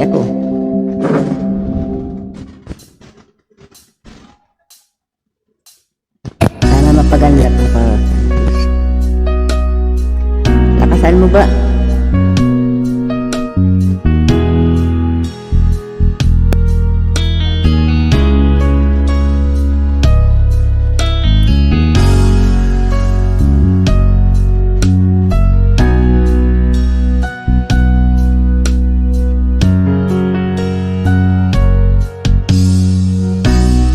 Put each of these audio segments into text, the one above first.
Eto, sana mapaganlat mo pa. Lakasan mo ba?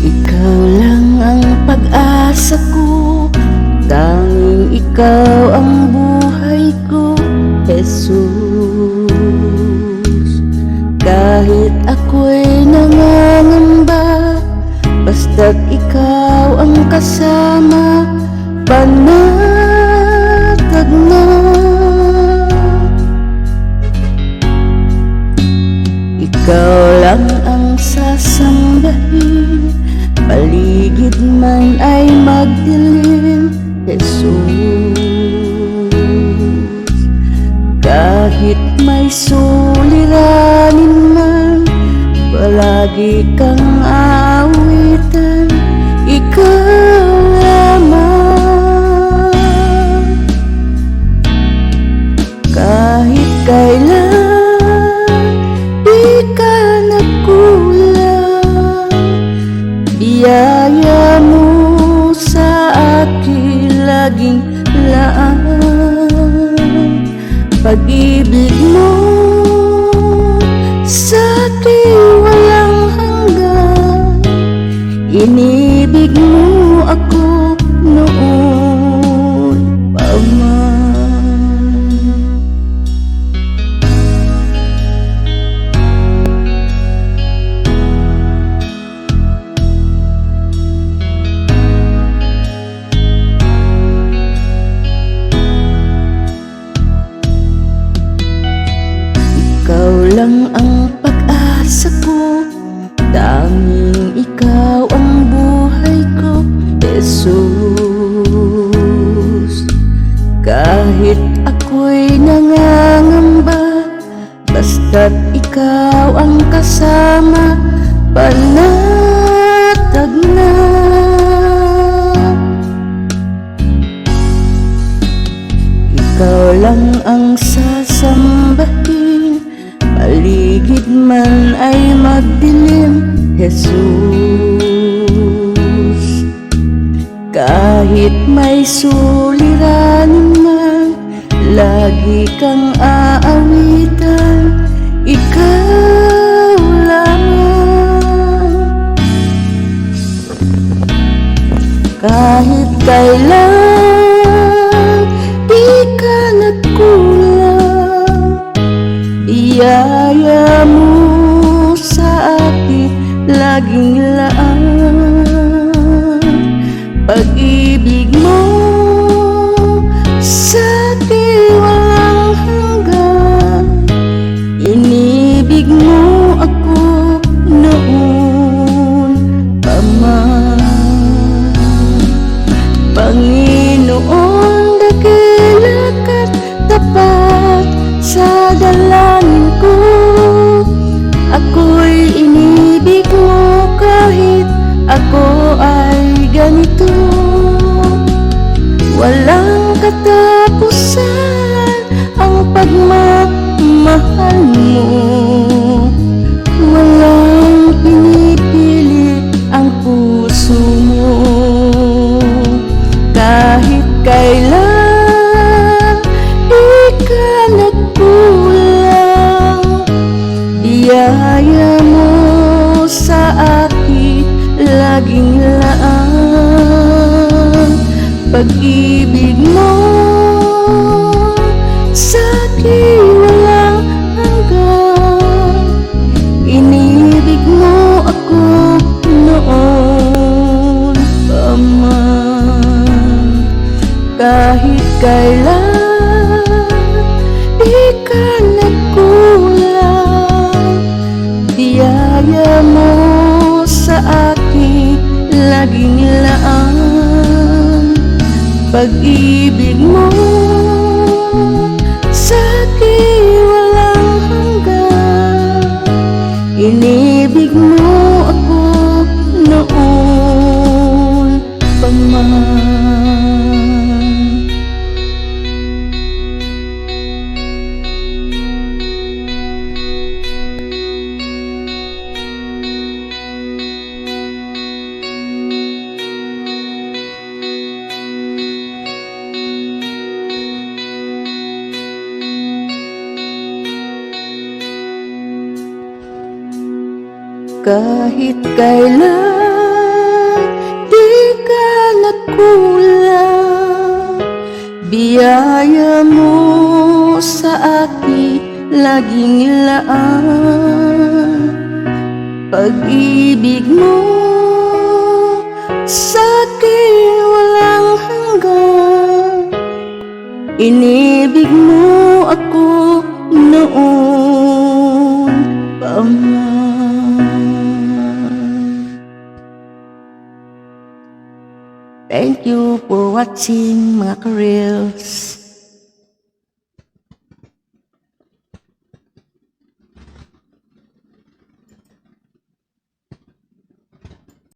Ikaw lang ang pag-asa ko, tanging ikaw ang buhay ko, Jesus. Kahit ako'y nangangamba, basta't ikaw ang kasama, panatag na. Ikaw lang ang sasambahin, paligid man ay magdilim, Jesus. Kahit may suliranin man, palagi kang aawitan, ikaw lamang. Kahit kailan di ka nagkulang, biyaya mo sa akin laging laan. Pag-ibig mo sa akin walang hanggan, inibig mo ako noon pa man. Ikaw lang ang pag-asa ko, tanging ikaw ang buhay ko, Jesus. Kahit ako'y nangangamba, basta't ikaw ang kasama, panatag na. Ikaw lang ang sasambahin, paligid man ay magdilim, Jesus. Kahit may suliranin man, lagi kang aawitan, ikaw lamang. Kahit kailan di ka nagkulang, biyaya mo sa akin laging laan. Pag-ibig mo sa akin walang hanggan, inibig mo ako noon pa man. Panginoon, dakila ka't tapat sa dalangin ko, ako'y inibig mo kahit ako ay ganito. Walang katapusan ang pagmamahal mo, walang pinipili ang puso mo. Kahit kailan di ka nagkulang, biyaya mo sa akin laging laan. Pag-ibig mo sa akin walang hanggan, inibig mo ako noon pa man. Kahit kailan di ka nagkulang, biyaya mo sa akin laging laan. Pag-ibig mo sa akin walang hanggan, Inibig mo ako noon pa man. Kahit kailan di ka nagkulang, biyaya mo sa akin laging ilaan. Pag-ibig mo sa'kin walang hanggan, inibig mo ako noon pa man. Thank you for watching mga ka-reels.